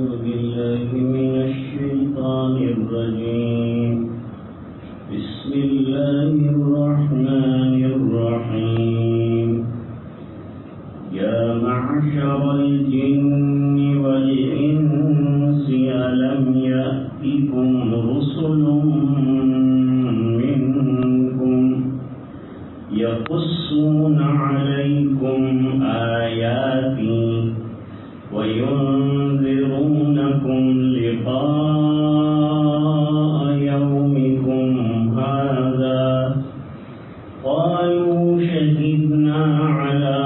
أعوذ بالله من الشيطان الرجيم. بسم الله الرحمن الرحيم. يا معشر الجن والإنس ألم يأتكم رسل منكم يقصون عليكم آياتي وينذرونكم لقاء يومكم هذا قالوا شهدنا على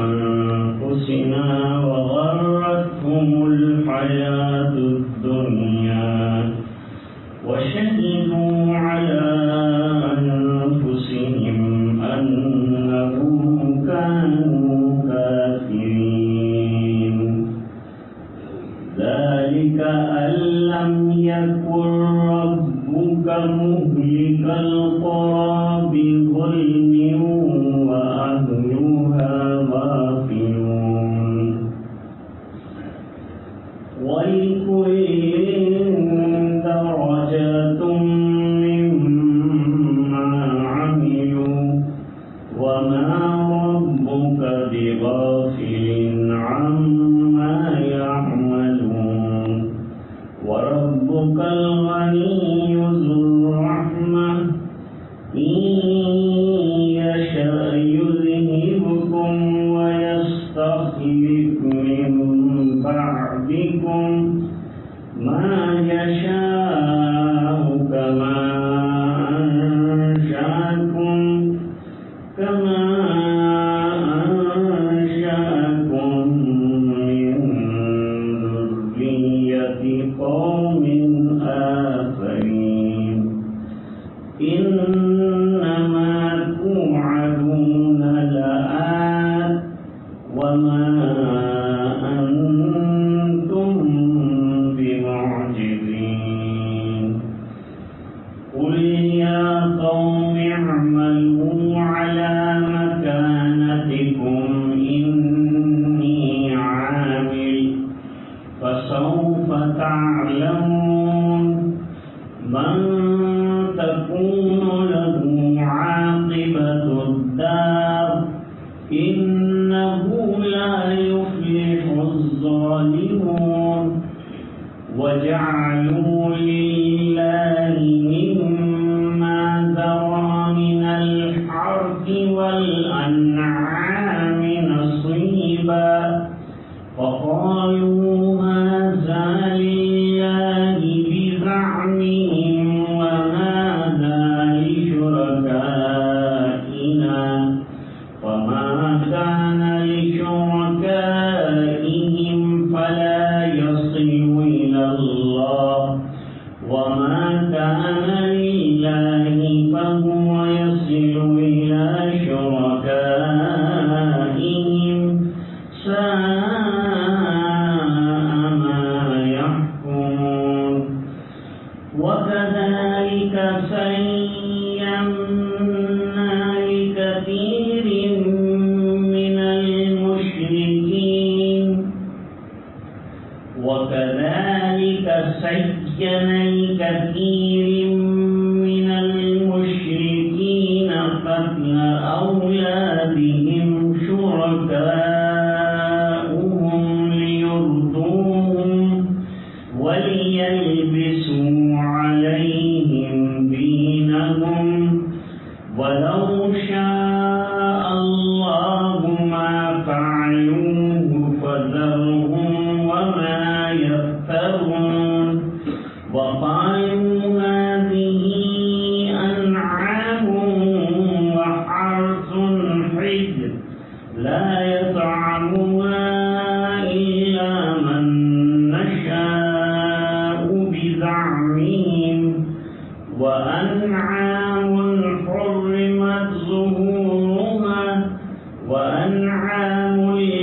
أنفسنا وغرتهم الحياة الدنيا وشهدوا على أنفسهم أنهم كانوا كافرين. ذلك أن لم يكن ربك مهلك القرى بظلم وأهلها غافلون. ولكل درجات مما عملوا وما ربك بغافل عما يعملون. وربك الغني ذو الرحمة إن يشأ يذهبكم ويستخلف من بعدكم ما يشاء كما أنشأكم من ذرية قوم آخرين. إنما توعدون لآت وما أنتم بمعجزين. قل يا قوم اعملوا على مكانتكم إني عامل فسوف تعلمون من تكون له عاقبة الدار إنه لا يفلح الظالمون. وجعلوا لله مما ذرى من الحرث والأنعام نصيبا فقالوا هذا لله بزعمهم وهذا لشركائنا وما كان لشركائهم فلا يصل إلى الله وما كان لله فهو يصل إلى شركائهم ساء ما يحكمون. وكذلك زينا لكثير من المشركين قتل أولادهم شركاؤهم ليردوهم وليلبسوا عليهم دينهم ولو شاء الله ما فعلوه فذرهم وما يفترون. وقالوا هذه أنعام وحرث حجر لا يطعمها إلا من نشاء بزعمهم وأنعام حرمت ظهورها وأنعام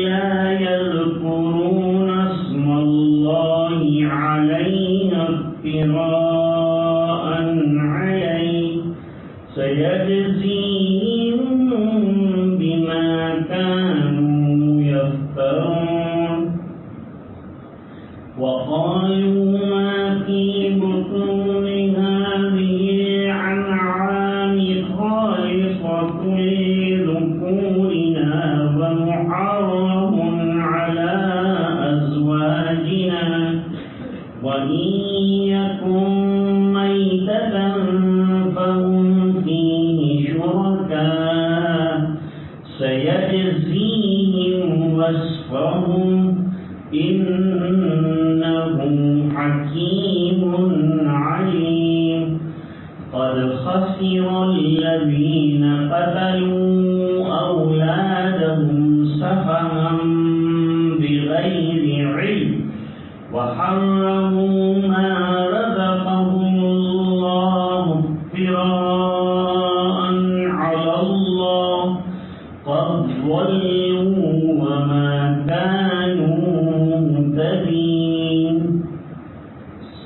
لا يذكرون وقالوا ما في بطون هذه الأنعام خالصة لذكورنا ومحرم على أزواجنا وإن يكن ميتة فهم فيه شركاء سيجزيهم وصفهم إنه حكيم عليم قد خسر الذين قتلوا أولادهم سفها بغير علم وحرموا ما رزقهم الله افتراء على الله قد ضلوا وما كانوا مهتدين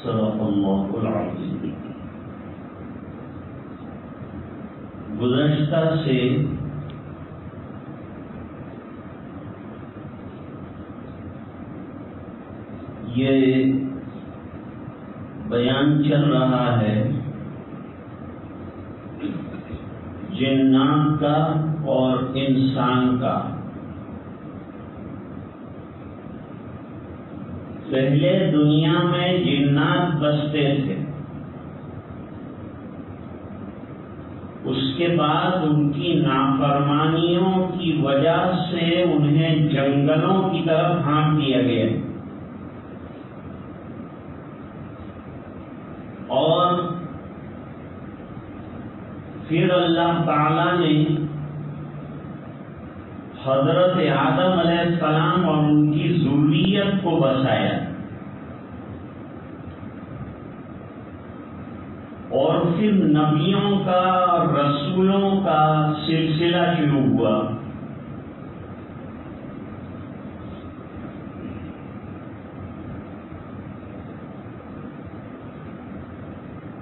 صدق اللہ العظیم. گزشتہ سے یہ بیان چل رہا ہے جنات کا اور انسان کا. پہلے دنیا میں جنات بستے تھے، اس کے بعد ان کی نافرمانیوں کی وجہ سے انہیں جنگلوں کی طرف ہانک دیا گیا اور پھر اللہ تعالی نے حضرت آدم علیہ السلام اور ان کی ذریت کو بسایا اور پھر نبیوں کا اور رسولوں کا سلسلہ شروع ہوا.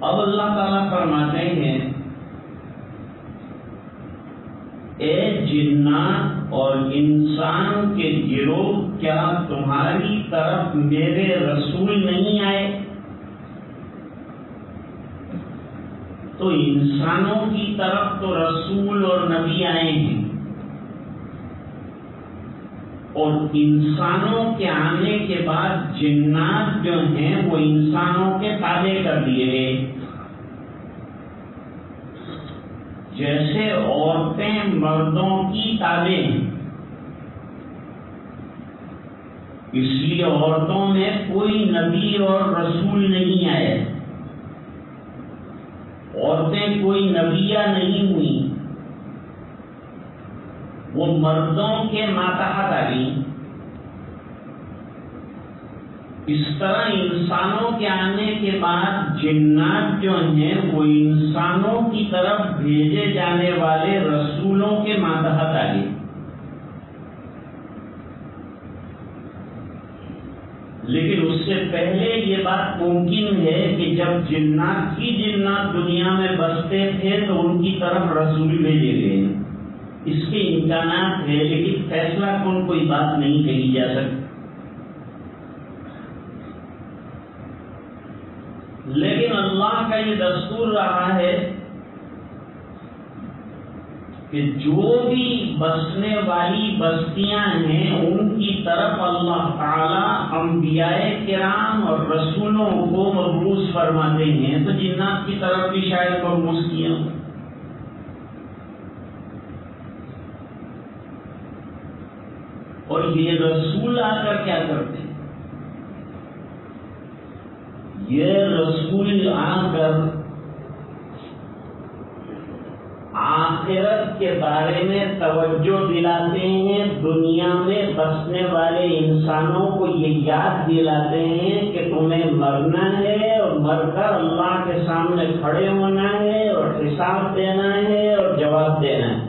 اب اللہ تعالیٰ فرماتے ہیں اے جنات اور انسان کے گروہ، کیا تمہاری طرف میرے رسول نہیں آئے؟ تو انسانوں کی طرف تو رسول اور نبی آئے ہیں اور انسانوں کے آنے کے بعد جنات جو ہیں وہ انسانوں کے تابع کر دیے گئے. جیسے عورتیں مردوں کی تابع ہیں، اس لیے عورتوں میں کوئی نبی اور رسول نہیں آئے، عورتیں کوئی نبیہ نہیں ہوئی، وہ مردوں کے ماتحت آ گئی. اس طرح انسانوں کے آنے کے بعد جنات جو ہیں وہ انسانوں کی طرف بھیجے جانے والے رسولوں کے ماتحت آ گئے. لیکن اس سے پہلے یہ بات ممکن ہے کہ جب جنات دنیا میں بستے تھے تو ان کی طرف رسول بھیجے گئے. اس کے امکانات ہیں لیکن فیصلہ کن کوئی بات نہیں کہی جا سکتی. لیکن اللہ کا یہ دستور رہا ہے کہ جو بھی بسنے والی بستیاں ہیں ان کی طرف اللہ تعالی انبیاء کرام اور رسولوں کو مبعوث فرماتے ہیں، تو جنات کی طرف بھی شاید مبعوث کیا. اور یہ رسول آ کر کیا کرتے ہیں؟ یہ رسول آ کر آخرت کے بارے میں توجہ دلاتے ہیں، دنیا میں بسنے والے انسانوں کو یہ یاد دلاتے ہیں کہ تمہیں مرنا ہے اور مر کر اللہ کے سامنے کھڑے ہونا ہے اور حساب دینا ہے اور جواب دینا ہے.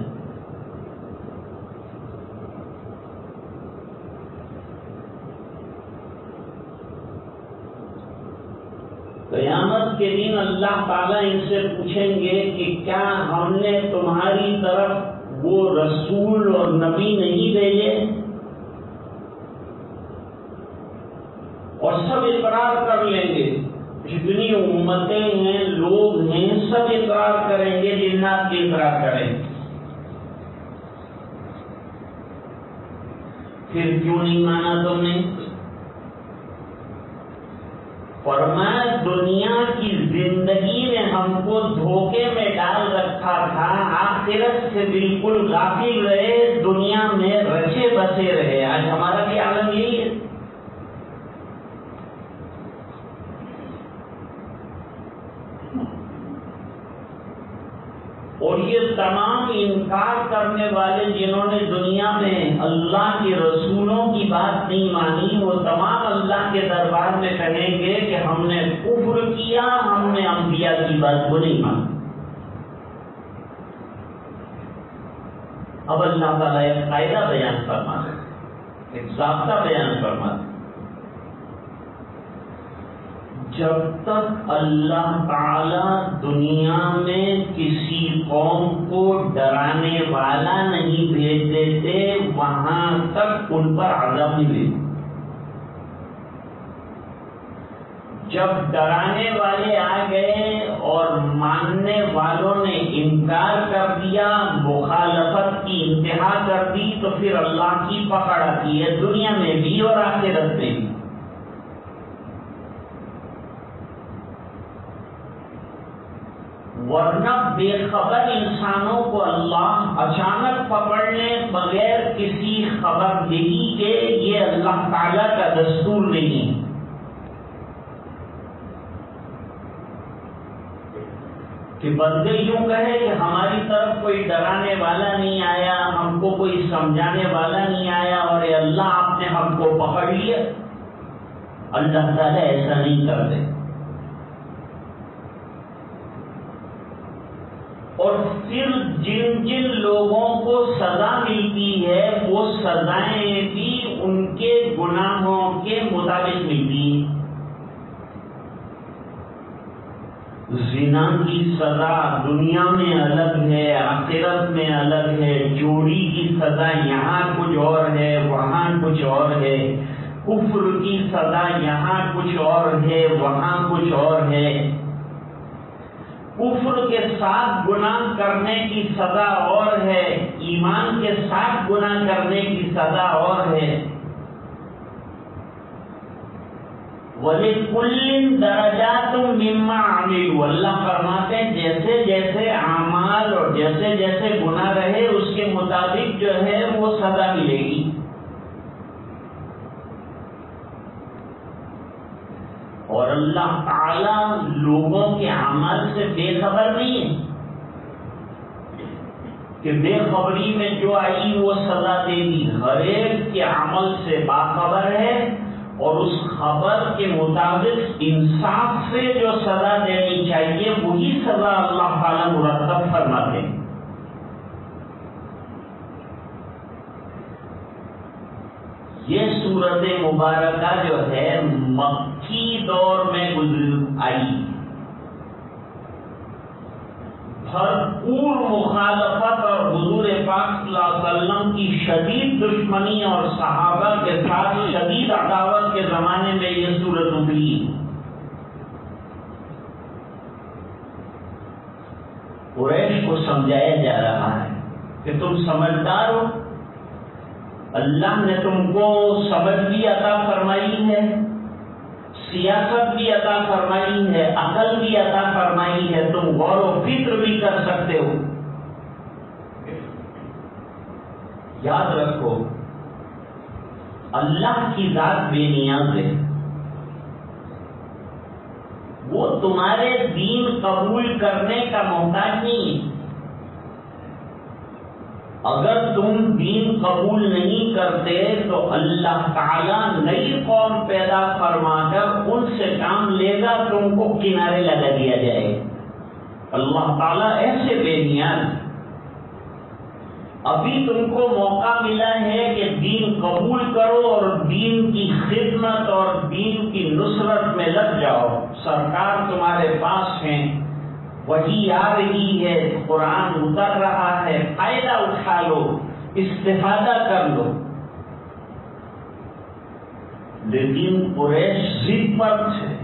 قیامت کے دن اللہ تعالیٰ ان سے پوچھیں گے کہ کیا ہم نے تمہاری طرف وہ رسول اور نبی نہیں بھیجے؟ اور سب اقرار کر لیں گے، جتنی امتیں ہیں، لوگ ہیں، سب اقرار کریں گے، جنات بھی اقرار کریں گے۔ پھر کیوں نہیں مانا تم نے؟ فرمایا دنیا کی زندگی نے ہم کو دھوکے میں ڈال رکھا تھا، آخرت سے بالکل غافل رہے، دنیا میں رچے بسے رہے۔ آج ہمارا بھی عالم یہی ہے۔ اور یہ تمام انکار کرنے والے جنہوں نے دنیا میں اللہ کے رسولوں کی بات نہیں مانی، وہ تمام اللہ کے دربار میں کہیں گے کہ ہم نے کفر کیا، ہم نے انبیاء کی بات کو نہیں مانی۔ اب اللہ تعالیٰ ایک قاعدہ بیان فرما رہے ہیں، ایک ضابطہ بیان فرما رہے ہیں، جب تک اللہ تعالیٰ دنیا میں کسی قوم کو ڈرانے والا نہیں بھیج دیتے، وہاں تک ان پر عذاب نہیں بھیجتے۔ جب ڈرانے والے آ گئے اور ماننے والوں نے انکار کر دیا، مخالفت کی انتہا کر دی، تو پھر اللہ کی پکڑ آتی ہے، دنیا میں بھی اور آخرت میں بھی۔ ورنہ بے خبر انسانوں کو اللہ اچانک پکڑنے بغیر کسی خبر دہی کے، یہ اللہ تعالیٰ کا دستور نہیں۔ کہ بندے یوں کہے کہ ہماری طرف کوئی ڈرانے والا نہیں آیا، ہم کو کوئی سمجھانے والا نہیں آیا، اور اے اللہ آپ نے ہم کو پکڑ لیا۔ اللہ تعالیٰ ایسا نہیں کرتے۔ اور پھر جن جن لوگوں کو سزا ملتی ہے، وہ سزائیں بھی ان کے گناہوں کے مطابق ملتی ہیں۔ زنا کی سزا دنیا میں الگ ہے، آخرت میں الگ ہے، چوری کی سزا یہاں کچھ اور ہے، وہاں کچھ اور ہے، کفر کی سزا یہاں کچھ اور ہے، وہاں کچھ اور ہے، کفر کے ساتھ گناہ کرنے کی سزا اور ہے، ایمان کے ساتھ گناہ کرنے کی سزا اور ہے۔ وَلِكُلٍّ دَرَجَاتٌ مِّمَّا عَمِلُوا، اللہ فرماتے ہیں جیسے جیسے اعمال اور جیسے جیسے گناہ رہے، اس کے مطابق جو ہے وہ سزا ملے گی۔ اور اللہ تعالیٰ لوگوں کے عمل سے بے خبر نہیں ہے کہ بے خبری میں جو آئی وہ سزا دے گی، ہر ایک کے عمل سے باخبر ہے، اور اس خبر کے مطابق انصاف سے جو سزا دینی چاہیے وہی سزا اللہ تعالیٰ مرتب فرماتے ہیں۔ یہ صورت مبارکہ جو ہے مکی دور میں آئی، بھرپور مخالفت اور حضور پاک صلی اللہ علیہ وسلم کی شدید دشمنی اور صحابہ کے ساتھ شدید عداوت کے زمانے میں یہ صورت اتری۔ قریش کو سمجھایا جا رہا ہے کہ تم سمجھدار ہو، اللہ نے تم کو سمجھ بھی عطا فرمائی ہے، سیاست بھی عطا فرمائی ہے، عقل بھی عطا فرمائی ہے، تم غور و فکر بھی کر سکتے ہو۔ یاد رکھو اللہ کی ذات بے نیاز ہے، وہ تمہارے دین قبول کرنے کا محتاج نہیں ہے۔ اگر تم دین قبول نہیں کرتے تو اللہ تعالیٰ نئی قوم پیدا فرما کر ان سے کام لے گا، تم کو کنارے لگا دیا جائے گا۔ اللہ تعالیٰ ایسے بے نیاز۔ ابھی تم کو موقع ملا ہے کہ دین قبول کرو اور دین کی خدمت اور دین کی نصرت میں لگ جاؤ۔ سرکار تمہارے پاس ہیں، وحی آ رہی ہے، قرآن اتر رہا ہے، فائدہ اٹھا لو، استفادہ کر لو۔ لیکن قریش ضد پر تھے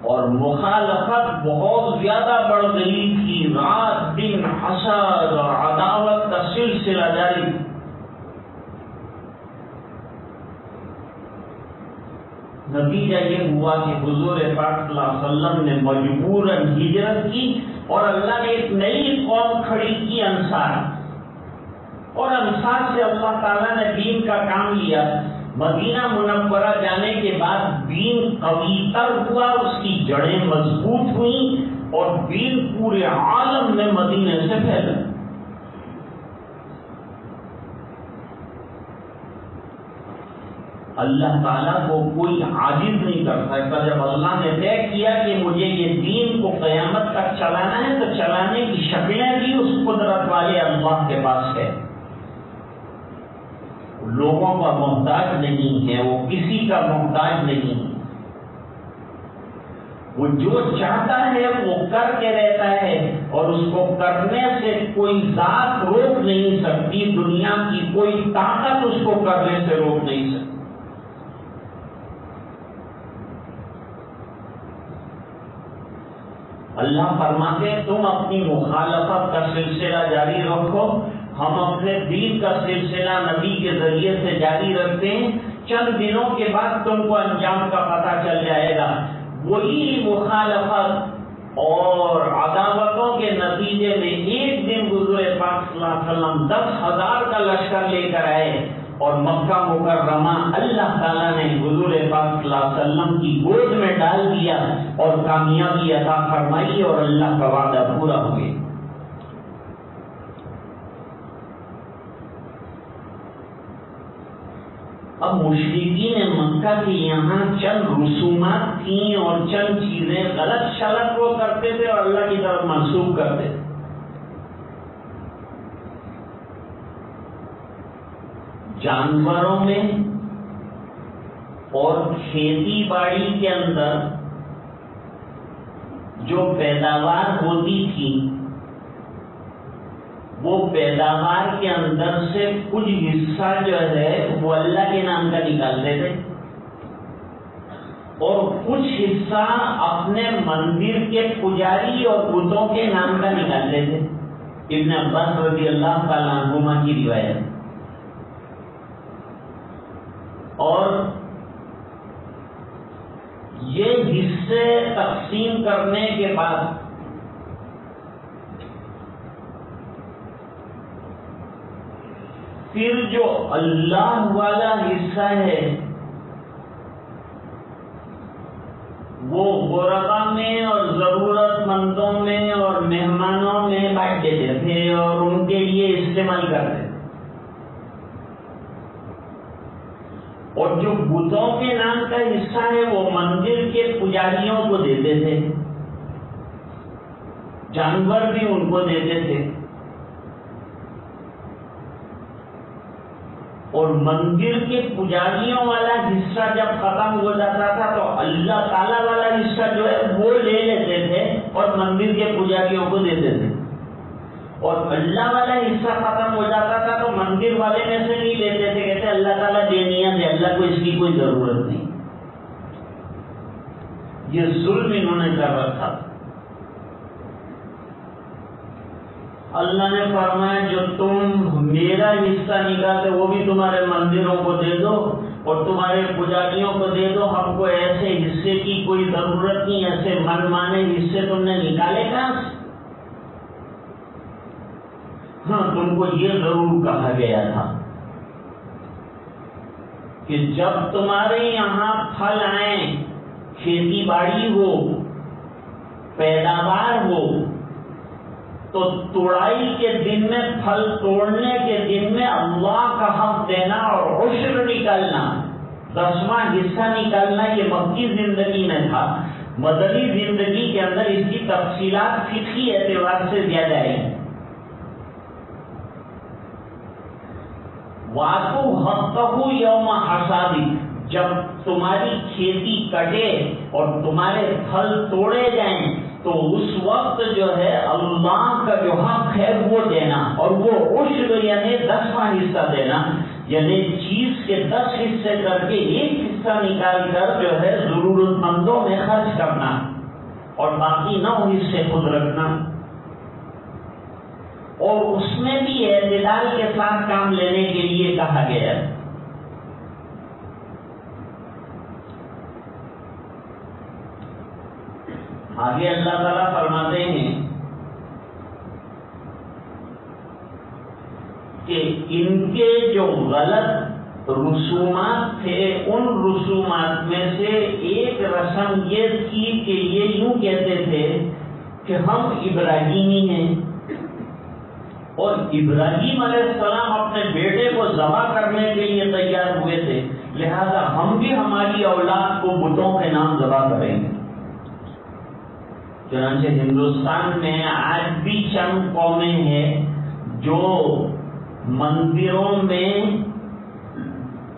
اور مخالفت بہت زیادہ بڑھ گئی تھی. رات دن حسد اور عداوت کا سلسلہ جاری. نتیجہ یہ ہوا کہ حضور پاک صلی اللہ علیہ وسلم نے مجبوراً ہجرت کی اور اللہ نے ایک نئی قوم کھڑی کی، انصار. اور انصار سے اللہ تعالیٰ نے دین کا کام لیا. مدینہ منورہ جانے کے بعد دین قوی تر ہوا، اس کی جڑیں مضبوط ہوئیں اور دین پورے عالم میں مدینے سے پھیلا. اللہ تعالیٰ کو کوئی عاجز نہیں کر سکتا. جب اللہ نے طے کیا کہ مجھے یہ دین کو قیامت تک چلانا ہے تو چلانے کی شکلیں بھی اس قدرت والے اللہ کے پاس ہے. لوگوں کا محتاج نہیں ہے، وہ کسی کا محتاج نہیں. وہ جو چاہتا ہے وہ کر کے رہتا ہے اور اس کو کرنے سے کوئی ذات روک نہیں سکتی. دنیا کی کوئی طاقت اس کو کرنے سے روک نہیں سکتی. اللہ فرماتے ہیں تم اپنی مخالفت کا سلسلہ جاری رکھو، ہم اپنے دین کا سلسلہ نبی کے ذریعے سے جاری رکھتے ہیں. چند دنوں کے بعد تم کو انجام کا پتہ چل جائے گا. وہی مخالفت اور عداوتوں کے نتیجے میں ایک دن حضور پاک صلی اللہ علیہ وسلم 10,000 کا لشکر لے کر آئے اور مکہ مکرمہ اللہ تعالیٰ نے حضور پاک صلی اللہ علیہ وسلم کی گود میں ڈال دیا اور کامیابی عطا فرمائی اور اللہ کا وعدہ پورا ہو گیا. اب مشرکین مکہ کے یہاں چند رسومات تھیں اور چند چیزیں غلط شلط وہ کرتے تھے اور اللہ کی طرف منسوب کرتے تھے. جانوروں میں اور کھیتی باڑی کے اندر جو پیداوار ہوتی تھی وہ پیداوار کے اندر سے کچھ حصہ جو ہے وہ اللہ کے نام کا نکالتے تھے اور کچھ حصہ اپنے مندر کے پجاری اور بتوں کے نام کا نکالتے تھے. ابن عباس رضی اللہ تعالیٰ عنہما کی روایت. اور یہ حصے تقسیم کرنے کے بعد پھر جو اللہ والا حصہ ہے وہ غربا میں اور ضرورت مندوں میں اور مہمانوں میں بانٹ دیتے تھے اور ان کے لیے استعمال کرتے تھے. اور جو بتوں کے نام کا حصہ ہے وہ مندر کے پجاریوں کو دیتے تھے، جانور بھی ان کو دیتے تھے. اور مندر کے پجاریوں والا حصہ جب ختم ہو جاتا تھا تو اللہ تعالی والا حصہ جو ہے وہ لے لیتے تھے اور مندر کے پجاریوں کو دیتے تھے. اور اللہ والا حصہ ختم ہو جاتا تھا تو مندر والے میں سے نہیں لیتے تھے، کہتے اللہ تعالیٰ دینیا دے، اللہ کو اس کی کوئی ضرورت نہیں. یہ ظلم انہوں نے کر رکھا. اللہ نے فرمایا جو تم میرا حصہ نکالتے وہ بھی تمہارے مندروں کو دے دو اور تمہارے پجاریوں کو دے دو. ہم کو ایسے حصے کی کوئی ضرورت نہیں، ایسے من مانے حصے تم نے نکالے کہاں سے؟ ہاں تم کو یہ ضرور کہا گیا تھا کہ جب تمہارے یہاں پھل آئیں، کھیتی باڑی ہو، پیداوار ہو، تو توڑائی کے دن میں، پھل توڑنے کے دن میں اللہ کا حق دینا اور عشر نکالنا، 10واں حصہ نکالنا یہ مکی زندگی میں تھا. مدنی زندگی کے اندر اس کی تفصیلات فقہی اعتبار سے زیادہ ہیں. وَآتُوا حَقَّهُ يَوْمَ حَصَادِهِ، جب تمہاری کھیتی کٹے اور تمہارے پھل توڑے جائیں تو اس وقت جو ہے اللہ کا جو حق ہے وہ دینا اور وہ عشر یعنی 10واں حصہ دینا. یعنی چیز کے 10 حصے کر کے ایک حصہ نکال کر جو ہے ضرورت مندوں میں خرچ کرنا اور باقی 9 حصے خود رکھنا، اور اس میں بھی اعتدال کے ساتھ کام لینے کے لیے کہا گیا ہے۔ آگے اللہ تعالیٰ فرماتے ہیں کہ ان کے جو غلط رسومات تھے ان رسومات میں سے ایک رسم یہ تھی کہ یہ یوں کہتے تھے کہ ہم ابراہیمی ہیں، اور ابراہیم علیہ السلام اپنے بیٹے کو ذبح کرنے کے لیے تیار ہوئے تھے، لہذا ہم بھی ہماری اولاد کو بتوں کے نام ذبح کریں گے۔ چنانچہ ہندوستان میں آج بھی چند قومیں ہیں جو مندروں میں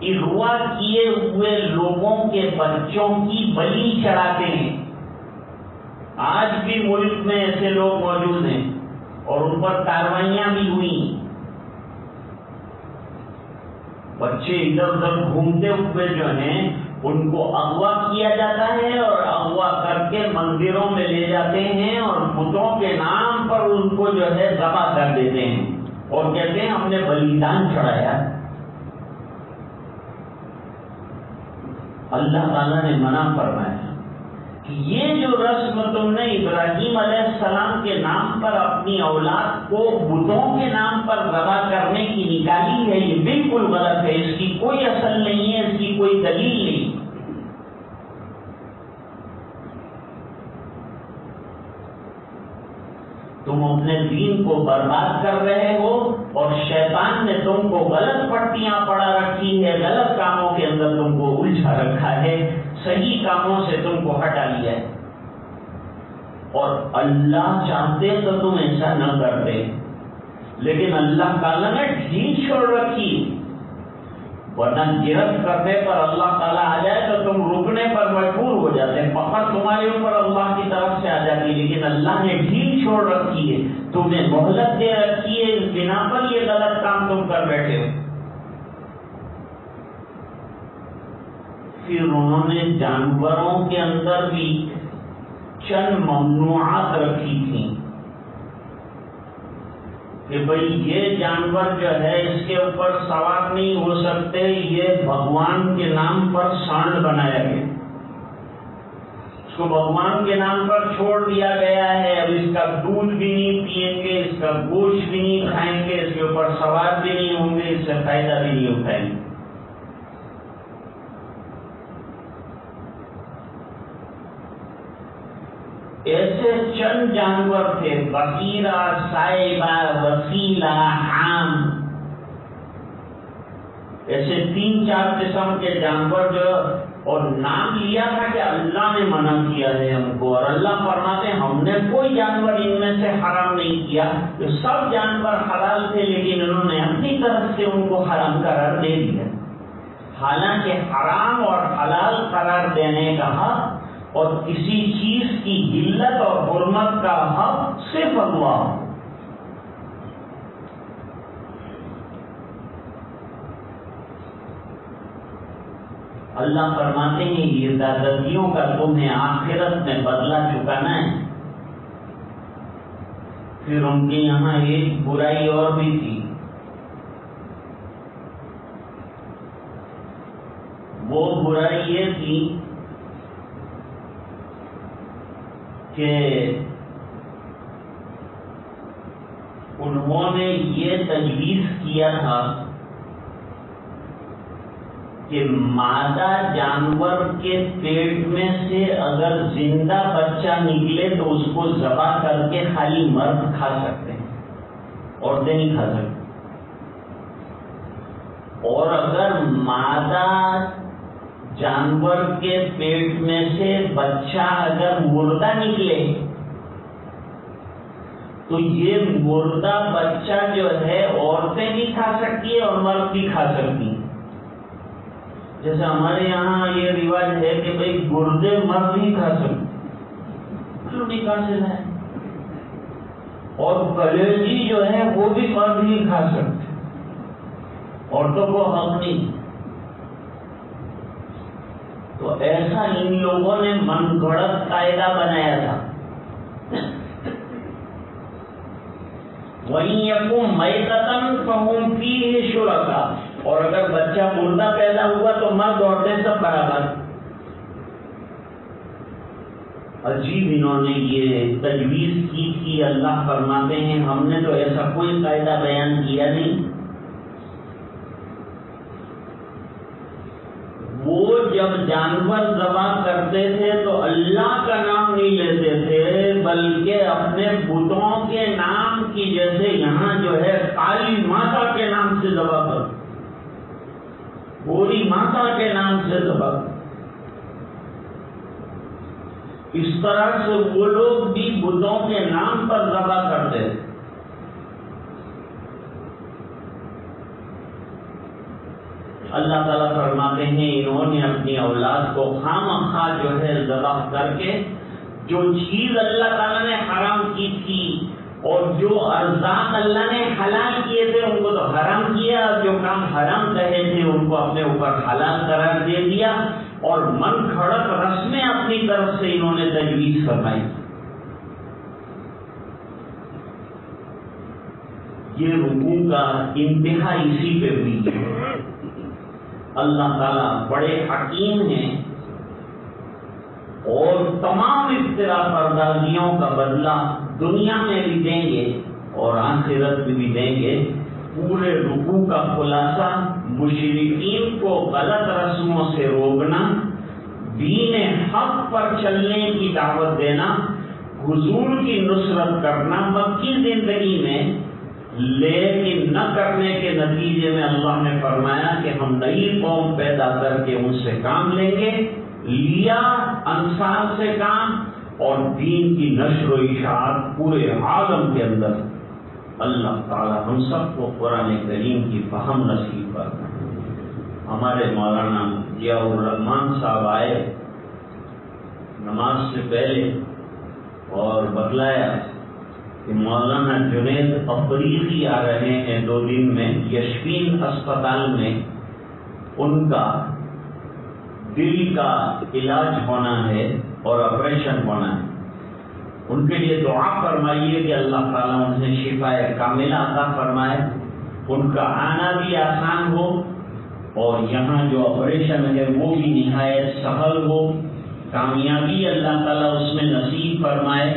اغوا کیے ہوئے لوگوں کے بچوں کی بلی چڑھاتے ہیں۔ آج بھی ملک میں ایسے لوگ موجود ہیں اور ان پر کاروائیاں بھی ہوئی۔ بچے ادھر ادھر گھومتے ہوئے جو ہیں ان کو اغوا کیا جاتا ہے اور اغوا کر کے مندروں میں لے جاتے ہیں اور بتوں کے نام پر ان کو جو ہے ذبح کر دیتے ہیں اور کہتے ہیں ہم نے بلیدان چڑھایا۔ اللہ تعالیٰ نے منع فرمایا کہ یہ جو رسم تم نے ابراہیم علیہ السلام کے نام پر اپنی اولاد کو بتوں کے نام پر ذبح کرنے کی نکالی ہے، یہ بالکل غلط ہے، اس کی کوئی اصل نہیں ہے، اس کی کوئی دلیل نہیں۔ تم اپنے دین کو برباد کر رہے ہو اور شیطان نے تم کو غلط پٹیاں پڑا رکھی ہے، غلط کاموں کے اندر تم کو الجھا رکھا ہے، صحیح کاموں سے تم کو ہٹا لیا ہے، اور اللہ چاہتے تو تم ایسا نہ کرتے، لیکن اللہ تعالیٰ نے ڈھیل چھوڑ رکھی، ورنہ گرفت کرنے پر اللہ تعالیٰ آ جائے تو تم رکنے پر مجبور ہو جاتے، پکڑ تمہارے اوپر اللہ کی طرف سے آ جاتی، لیکن اللہ نے ڈھیل چھوڑ رکھی ہے، تمہیں مہلت دے رکھی ہے، اس بنا پر یہ غلط کام تم کر بیٹھے ہو۔ پھر انہوں نے جانوروں کے اندر بھی چند ممنوعات رکھی تھیں کہ بھئی یہ جانور جو ہے اس کے اوپر سوار نہیں ہو سکتے، یہ بھگوان کے نام پر سانڈ بنایا گیا، اس کو بھگوان کے نام پر چھوڑ دیا گیا ہے، اب اس کا دودھ بھی نہیں پئیں گے، اس کا گوشت بھی نہیں کھائیں گے، اس کے اوپر سوار بھی نہیں ہوں گے، اس سے فائدہ بھی نہیں اٹھائیں گے۔ ایسے چند جانور تھے، بحیرہ، سائبہ، وسیلہ، حام، ایسے 3-4 قسم کے جانور جو، اور نام لیا تھا کہ اللہ نے منع کیا ہے ہم کو، اور اللہ فرماتے ہیں ہم نے کوئی جانور ان میں سے حرام نہیں کیا، تو سب جانور حلال تھے لیکن انہوں نے اپنی طرف سے ان کو حرام قرار دے دیا، حالانکہ حرام اور حلال قرار دینے کا حق اور کسی چیز کی علت اور حرمت کا حق صرف اللہ۔ اللہ فرماتے ہیں یہ زیادتیوں کا تمہیں آخرت میں بدلہ چکانا ہے۔ پھر ان کے یہاں ایک برائی اور بھی تھی، وہ برائی یہ تھی کہ انہوں نے یہ تجویز کیا تھا کہ مادہ جانور کے پیٹ میں سے اگر زندہ بچہ نکلے تو اس کو ذبح کر کے خالی مرد کھا سکتے ہیں، عورتیں نہیں کھا سکتی، اور اگر مادہ جانور کے پیٹ میں سے بچہ اگر مردہ نکلے تو یہ مردہ بچہ جو ہے عورتیں بھی کھا سکتی ہے اور مرد بھی کھا سکتی ہیں۔ جیسے ہمارے یہاں یہ رواج ہے کہ بھئی گردے مرد ہی کھا سکتے، کہاں سے ہے، اور کلیجی جو ہے وہ بھی مرد ہی کھا سکتے، عورتوں کو حق نہیں. تو ایسا ان لوگوں نے من گھڑت قاعدہ بنایا تھا. وَإِن يَكُن مَيْتَةً فَهُمْ فِيهِ شُرَكَاء. اور اگر بچہ مردہ پیدا ہوا تو مرد عورتیں سب برابر. عجیب انہوں نے یہ تجویز کی تھی. اللہ فرماتے ہیں ہم نے تو ایسا کوئی قاعدہ بیان کیا نہیں. وہ جب جانور ذبح کرتے تھے تو اللہ کا نام نہیں لیتے تھے بلکہ اپنے بتوں کے نام کی، جیسے یہاں جو ہے کالی ماتا کے نام سے ذبح کر، گوری ماتا کے نام سے ذبح کر. اس طرح سے وہ لوگ بھی بتوں کے نام پر ذبح کرتے تھے. اللہ تعالیٰ فرماتے ہیں انہوں نے اپنی اولاد کو خواہ جو ہے ذبح کر کے جو چیز اللہ تعالیٰ نے حرام کی تھی اور جو ارزاق اللہ نے حلال کیے تھے ان کو تو حرام کیا، جو کام حرام کہے تھے ان کو اپنے اوپر حلال قرار دے دیا، اور من گھڑت رسمیں اپنی طرف سے انہوں نے تجویز فرمائی. یہ رکوع کا انتہا اسی پہ ہوئی ہے. اللہ تعالیٰ بڑے حکیم ہیں اور تمام ابتلا پردازیوں کا بدلہ دنیا میں بھی دیں گے اور آخرت میں بھی دیں گے. پورے رکوع کا خلاصہ مشرکین کو غلط رسموں سے روکنا، دین حق پر چلنے کی دعوت دینا، حضور کی نصرت کرنا مکی زندگی میں، لیکن نہ کرنے کے نتیجے میں اللہ نے فرمایا کہ ہم نئی قوم پیدا کر کے ان سے کام لیں گے. لیا انصار سے کام اور دین کی نشر و اشاعت پورے عالم کے اندر. اللہ تعالی ہم سب کو قرآن کریم کی فہم نصیب فرمائے. ہمارے مولانا ضیاء الرحمان صاحب آئے نماز سے پہلے اور بتلایا کہ مولانا جنید افریقی آ رہے ہیں 2 دن میں. یشفین اسپتال میں ان کا دل کا علاج ہونا ہے اور آپریشن ہونا ہے. ان کے لیے دعا فرمائیے کہ اللہ تعالیٰ انہیں شفا کاملہ عطا فرمائے، ان کا آنا بھی آسان ہو اور یہاں جو آپریشن ہے وہ بھی نہایت سہل ہو. کامیابی اللہ تعالیٰ اس میں نصیب فرمائے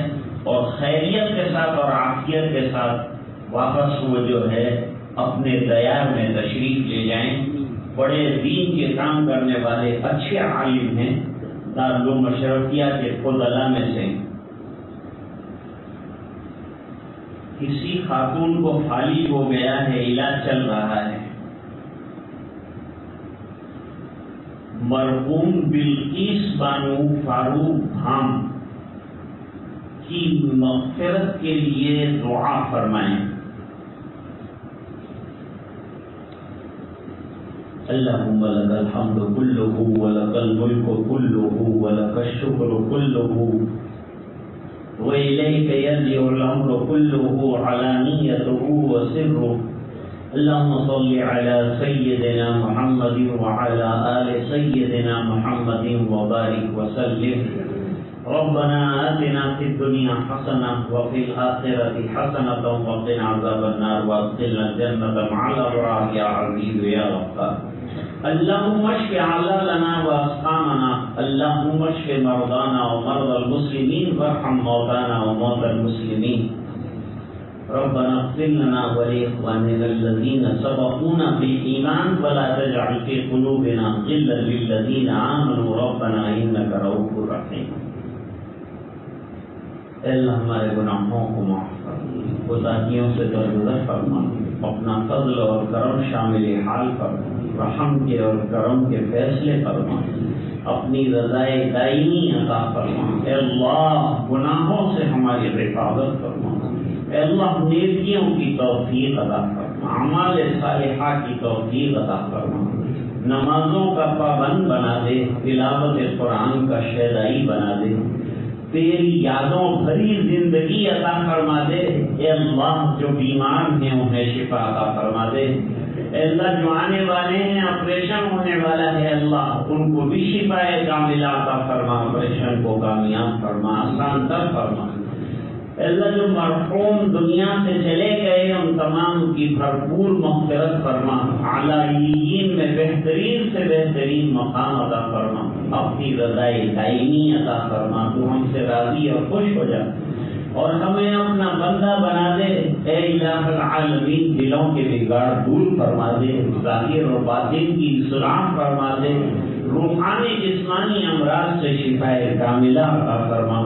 اور خیریت کے ساتھ اور عافیت کے ساتھ واپس وہ جو ہے اپنے دیار میں تشریف لے جائیں. بڑے دین کے کام کرنے والے اچھے عالم ہیں، دارالعلوم اشرفیہ کے فضلاء میں سے. کسی خاتون کو فالج ہو گیا ہے، علاج چل رہا ہے. مرحوم بلقیس بانو فاروق بھام کی مغفرت کے لیے دعا فرمائیں. اللہم لک الحمد کلہ ولک الملک کلہ ولک الشکر کلہ وإلیک یرجع الامر کلہ علانیتہ وسرہ. اللہم صل علی سیدنا محمد وعلی آل سیدنا محمد وبارک وسلم. ربنا آتنا في الدنيا حسنة وفي الآخرة حسنة وقنا عذاب النار وادخلنا الجنة مع الأبرار يا عزيز يا غفار. اللهم اشف علالنا وأسقامنا، اللهم اشف مرضانا ومرضى المسلمين وارحم موتانا وموتى المسلمين. ربنا اغفر لنا ولإخواننا الذين سبقونا بالإيمان ولا تجعل في قلوبنا غلا للذين آمنوا ربنا إنك رؤوف رحيم. اے اللہ ہمارے گناہوں کو معاف فرما، کوتاہیوں سے درگزر فرما، اپنا فضل اور کرم شامل حال فرما، رحم کے اور کرم کے فیصلے فرما، اپنی رضائے دائمی عطا فرما. اے اللہ گناہوں سے ہماری حفاظت فرما. اے اللہ نیکیوں کی توفیق عطا فرما، اعمال صالحہ کی توفیق عطا فرما. نمازوں کا پابند بنا دے، تلاوت قرآن کا شیدائی بنا دے. تیری یادوں بھری زندگی عطا فرما دے. اے اللہ جو بیمار ہیں انہیں شفا عطا فرما دے. اللہ جو آنے والے ہیں آپریشن ہونے والا ہے اللہ ان کو بھی شفا کاملہ عطا فرما، آپریشن کو کامیاب فرما، آسان تر فرما۔ اللہ جو مرحوم دنیا سے چلے گئے ان تمام کی بھرپور مغفرت فرما، اعلیین میں بہترین سے بہترین مقام عطا فرما، اپنی رضائے دائمی عطا فرما، تو ہم سے راضی اور خوش ہو جا اور ہمیں اپنا بندہ بنا دے۔ اے الہ العالمین دلوں کے بگاڑ دور فرما دے، ظاہر اور باطن کی اصلاح فرما دے، روحانی جسمانی امراض سے شفا کاملہ عطا فرما۔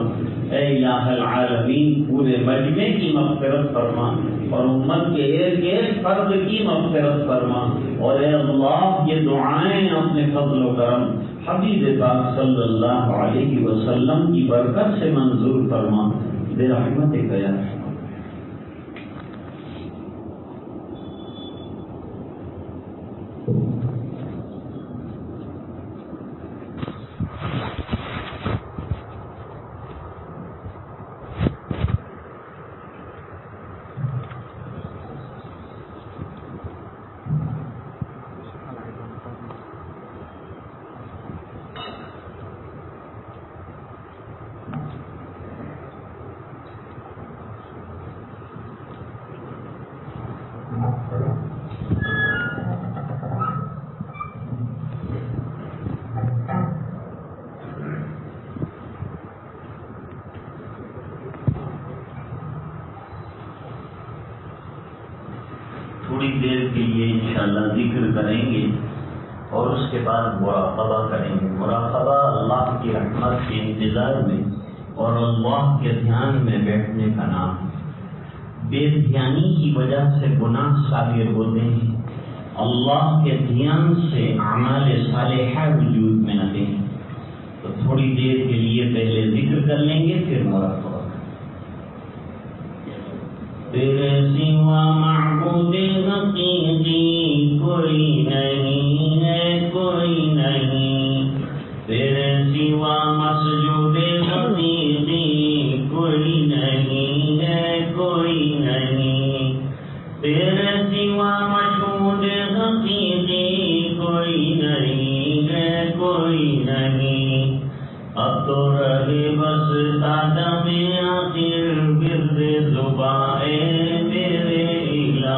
اے الہ العالمین پورے مجمع کی مغفرت فرما اور امت کے ایک ایک فرد کی مغفرت فرما، اور اے اللہ یہ دعائیں اپنے فضل و کرم حبیب پاک صلی اللہ علیہ وسلم کی برکت سے منظور فرما برحمتک یا ارحم۔ تھوڑی دیر کے لیے انشاءاللہ ذکر کریں گے اور اس کے بعد مراقبہ کریں گے۔ مراقبہ اللہ کی رحمت کے انتظار میں اور اللہ کے دھیان میں بیٹھنے کا نام ہے۔ بے دھیانی کی وجہ سے گناہ صادر ہوتے ہیں، اللہ کے دھیان سے اعمال صالحہ وجود میں آتے ہیں۔ تو تھوڑی دیر کے لیے پہلے ذکر کر لیں گے پھر مراقبہ۔ تیرے سوا معبود حقیقی کوئی نہیں ہے، کوئی نہیں، تیرے سوا مسجود حقیقی کوئی نہیں ہے، کوئی نہیں، تیرے سوا مشہود حقیقی کوئی نہیں ہے، کوئی نہیں، اب تو رہے بس آدم آخر برد زبان میرے الہ۔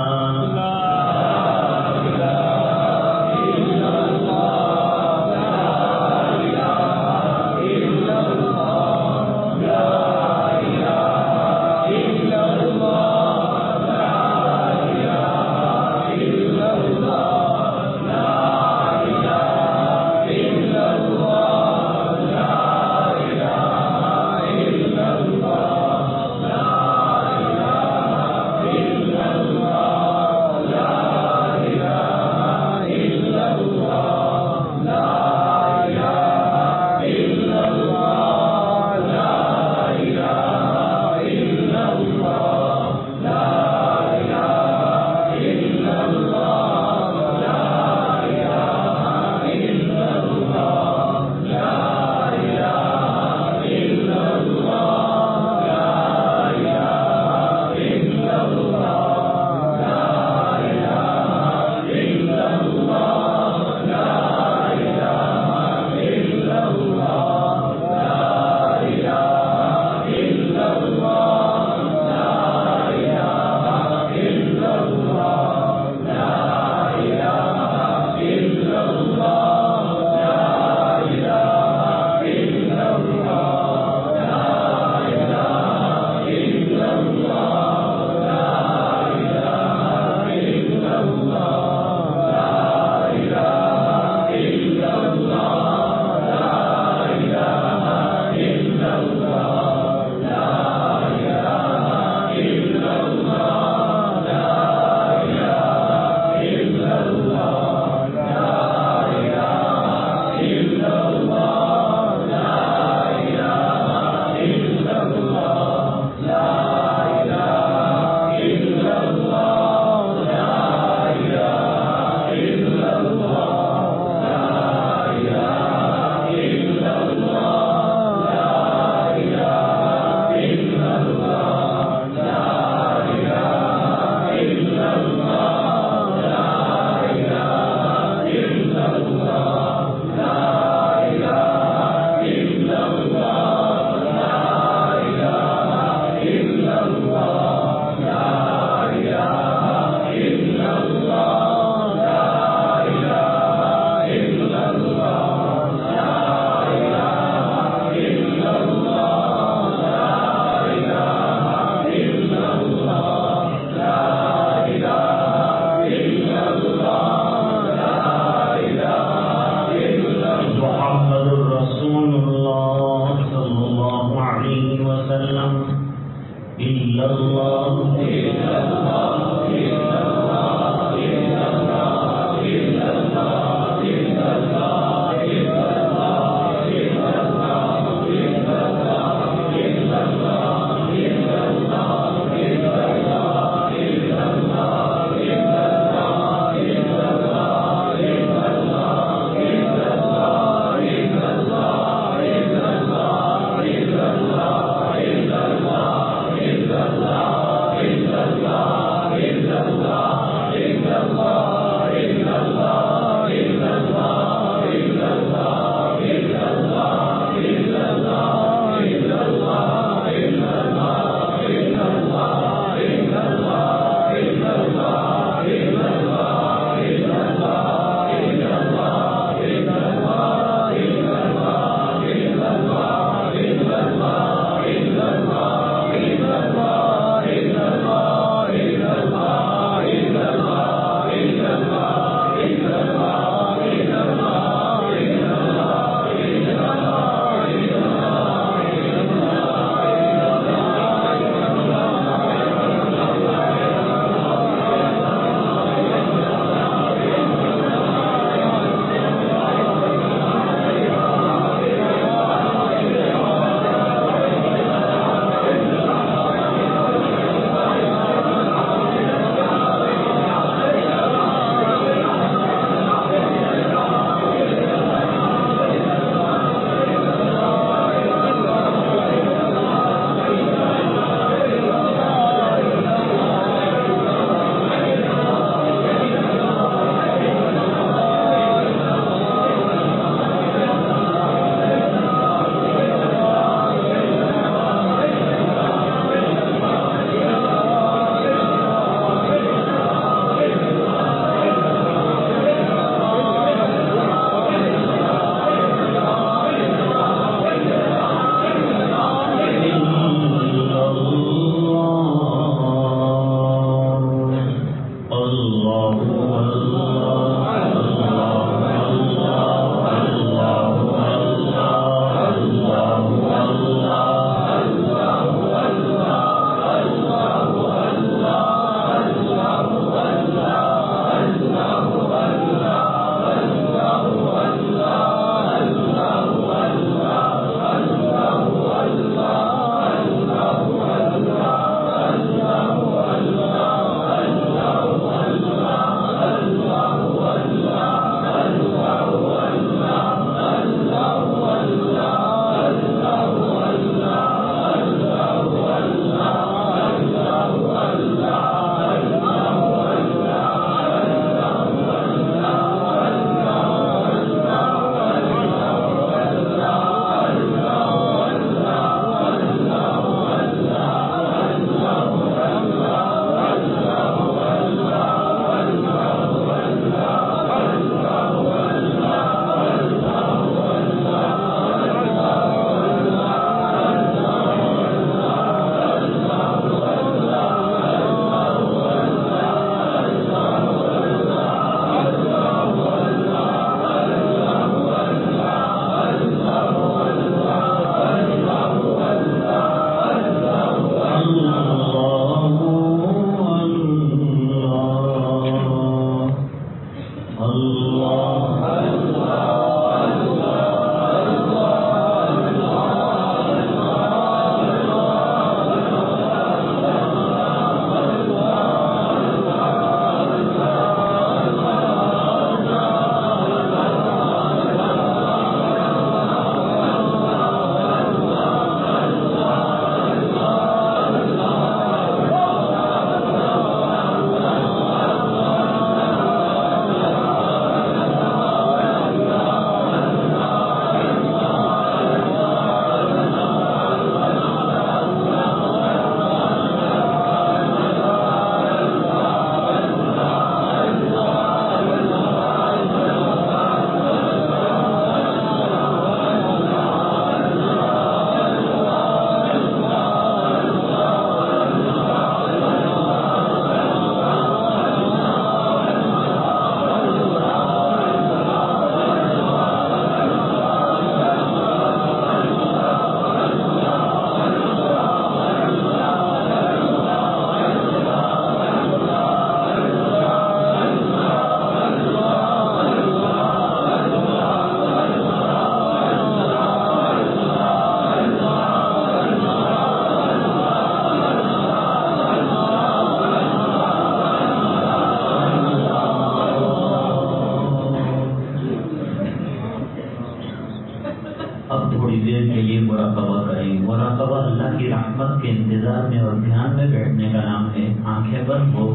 اب تھوڑی دیر کے لیے مراقبہ کریں. مراقبہ اللہ کی رحمت کے انتظار میں اور دھیان میں بیٹھنے کا نام ہے. آنکھیں بند ہو،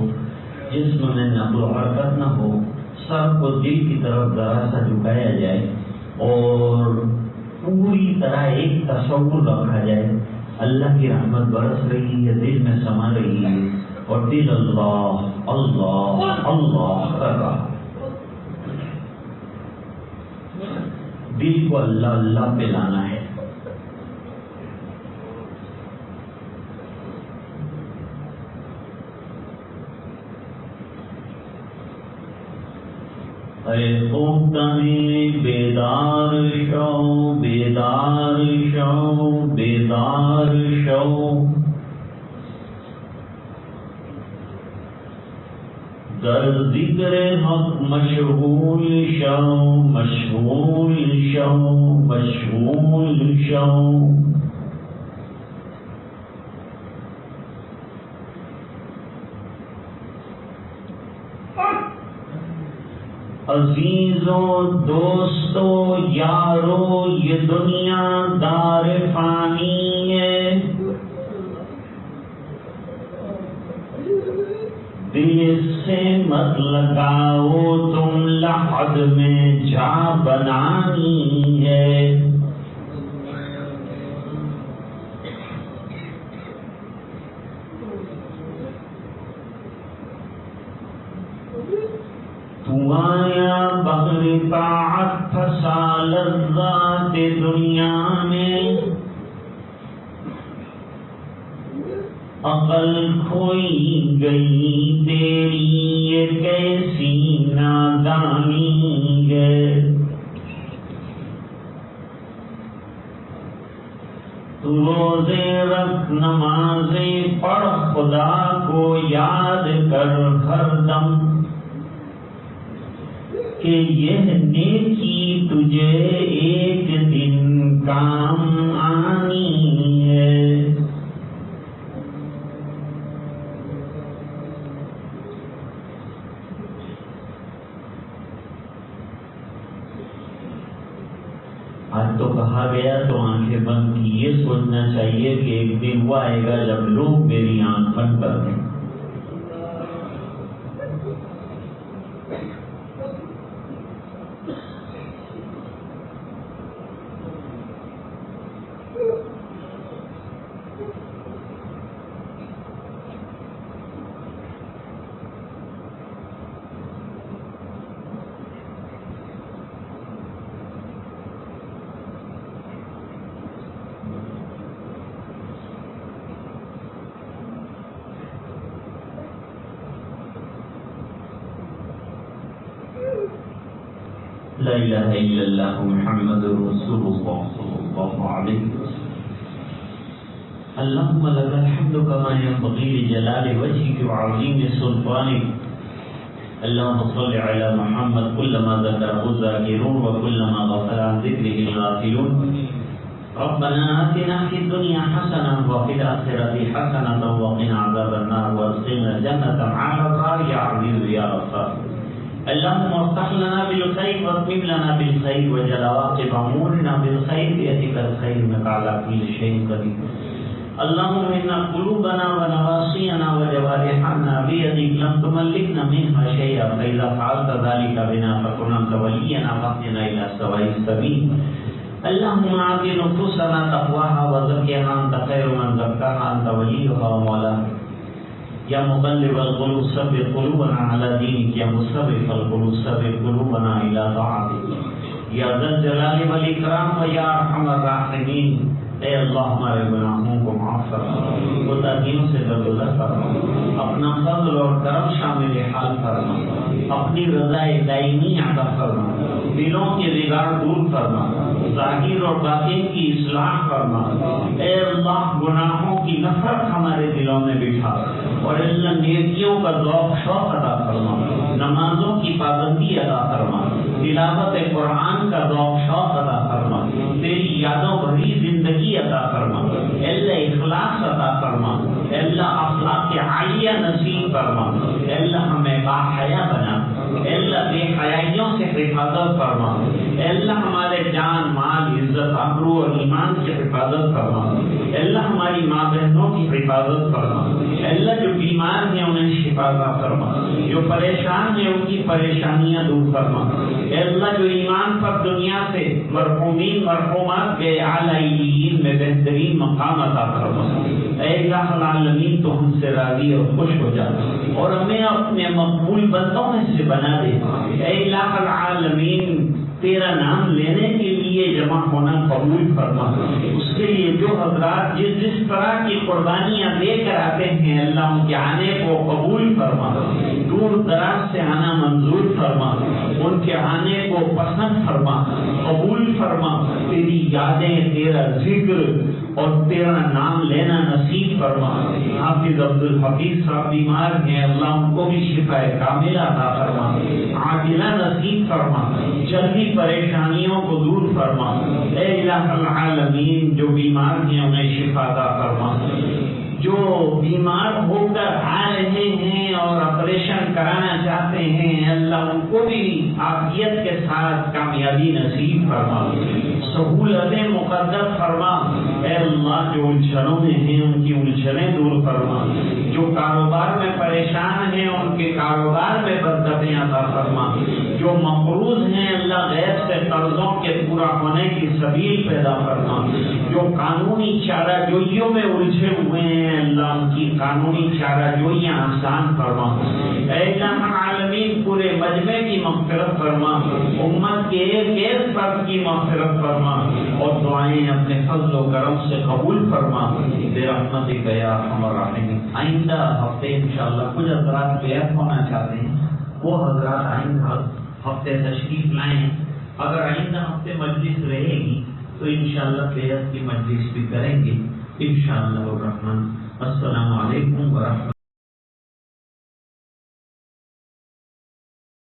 جسم میں نقل و حرکت نہ ہو، سر کو دل کی طرف ذرا سا جھکایا جائے اور پوری طرح ایک تصور رکھا جائے اللہ کی رحمت برس رہی ہے، دل میں سما رہی ہے اور دل اللہ اللہ اللہ کر رہا. دل کو اللہ اللہ پہ لانا ہے. اے خوبتنی بیدار شو بیدار شو بیدار شو، در ذکر حق مشغول شو مشغول شو مشغول شو. عزیزوں دوستوں یارو یہ دنیا دار فانی ہے، دل سے مت لگاؤ تم لحد میں جا بنانی ہے. تو آیا بغیر طاعت پھنسا لذات دنیا میں، عقل کھوئی گئی تیری یہ کیسی نادانی ہے. تو روزے رکھ نمازیں پڑھ خدا کو یاد کر ہر دم کہ یہ نیکی تجھے ایک دن کام آنی ہے. آج تو کہا گیا تو آنکھیں بند کی، یہ سوچنا چاہیے کہ ایک دن وہ آئے گا جب لوگ میری آنکھ بند کر دیں. لا الہ الا اللہ محمد رسول اللہ صلی اللہ علیہ وسلم. اللہم لک الحمد کما ينبغی لجلال وجهک وعظیم سلطانک. اللہم صل علی محمد کلما ذکرہ الذاکرون وکلما غفل عن ذکرہ الغافلون. ربنا آتنا فی الدنیا حسنہ وفی الآخرۃ حسنہ وقنا عذاب النار وادخلنا الجنة مع الأبرار یا عزیز یا غفار. اللهم افتح لنا بالخير واختم لنا بالخير واجعل عاقبة أمورنا بالخير بيدك الخير إنك على كل شيء قدير. اللهم إن قلوبنا ونواصينا وجوارحنا بيدك لم تملكنا منها شيئا فإذا فعلت ذلك بنا فكن أنت ولينا فاهدنا إلى سواء السبيل. اللهم آت نفوسنا تقواها وزكها أنت خير من زكاها أنت وليها ومولاها. یا مقلب القلوب ثبت قلوبنا على دینک یا مصرف القلوب ثبت قلوبنا الى طاعتک یا ذا الجلال والاکرام و یا ارحم الراحمین. اے اللہ ہمارے گناہوں کو معاف فرما، کوتاہیوں سے درگزر فرما، اپنا فضل اور کرم شامل حال فرما، اپنی رضا دائمی عطا فرما، دلوں کے بگاڑ دور فرما، ظاہر اور باطن کی اصلاح فرما. اے اللہ گناہوں کی نفرت ہمارے دلوں میں بٹھا اور اللہ نیکیوں کا ذوق شوق عطا فرما، نمازوں کی پابندی عطا فرما، تلاوت قرآن کا ذوق شوق عطا فرما، تیری یادوں بھری زندگی عطا فرما. اللہ اخلاص عطا فرما، اللہ اخلاق عالیہ نصیب فرما. اللہ ہمیں باحیا بنا، اللہ بے حیائیوں سے حفاظت فرما. اے اللہ ہمارے جان مال عزت آبرو اور ایمان کی حفاظت فرما، اے اللہ ہماری ماں بہنوں کی حفاظت فرما، اے اللہ جو بیمار ہیں انہیں شفا عطا فرما، جو پریشان ہیں ان کی پریشانیاں دور فرما، اے اللہ جو ایمان پر دنیا سے مرحومین مرحومات کے اعلیٰ میں بہترین مقام عطا فرما۔ اے الہ العالمین تو ہم سے راضی اور خوش ہو جا اور ہمیں اپنے مقبول بندوں میں سے بنا دے۔ اے الہ العالمین تیرا نام لینے کے لیے جمع ہونا قبول فرما، اس کے لیے جو حضرات جس طرح کی قربانیاں دے کر آتے ہیں اللہ ان کے آنے کو قبول فرما، دور دراز سے آنا منظور فرما، ان کے آنے کو پسند فرما، قبول فرما، تیری یادیں تیرا ذکر اور تیرا نام لینا نصیب فرما۔ حافظ عبدالحفیظ صاحب بیمار ہیں، اللہ ان کو بھی شفا کاملہ عطا فرما، عاجلہ نصیب فرما، جلدی پریشانیوں کو دور فرما۔ اے الہ العالمین جو بیمار ہیں انہیں شفا عطا فرما، جو بیمار ہو کر آ رہے ہیں اور آپریشن کرانا چاہتے ہیں اللہ ان کو بھی عافیت کے ساتھ کامیابی نصیب فرما، سہولتیں مقدر فرما۔ اے اللہ جو الجھنوں میں ہیں ان کی الجھنیں دور فرما، جو کاروبار میں پریشان ہیں ان کے کاروبار میں برکتیں عطا فرما، جو مقروض ہیں اللہ غیب سے قرضوں کے پورا ہونے کی سبیل پیدا فرما، جو قانونی چارہ جوئیوں میں الجھے ہوئے ہیں اللہ ان کی قانونی چارہ جوئیاں آسان فرما۔ اے الہ العالمین پورے مجمع کی مغفرت فرما، امت کے ایک ایک فرد کی مغفرت فرما اور دعائیں اپنے فضل و کرم سے قبول فرما برحمتک یا ارحم الراحمین۔ آئندہ ہفتے انشاءاللہ کچھ حضرات بیعت ہونا چاہتے ہیں، وہ حضرات آئندہ ہفتے تشریف لائیں۔ اگر آئندہ ہفتے مجلس رہے گی تو انشاءاللہ بیعت کی مجلس بھی کریں گے انشاءاللہ الرحمن۔